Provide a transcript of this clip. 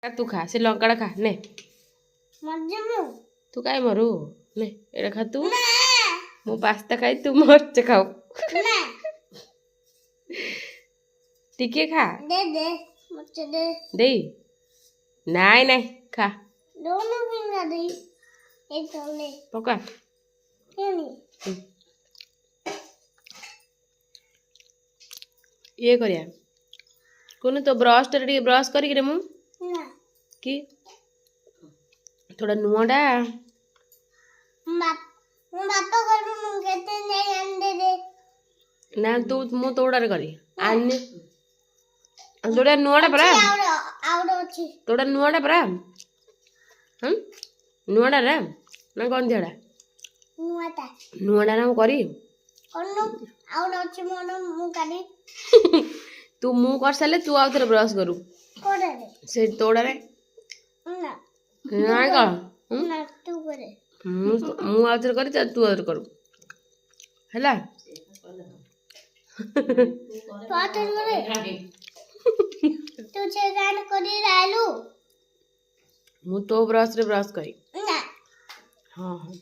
तू खा से लंका खा ने तू काय मरु ने एड़ा खा तू मो पास्ता खाई तू मरच खाओ टिके खा दे नाई नाई खा पका ये करिया कोने तो ब्रश टे ब्रश करी मु कि थोड़ा नुआडा ना तू मु तोड़ा करी आने तोड़ा नुआडा परा तोड़ा नुआडा परा हम नुआडा रे ना कौन दियाडा नुआडा ना करी तू मु कर साले तू आउ थे ब्रश करू से तोड़ा रे ना का मु आउ थे करी तू आउ करू हैला मु तो ब्रश रे ब्रश करी हाँ हाँ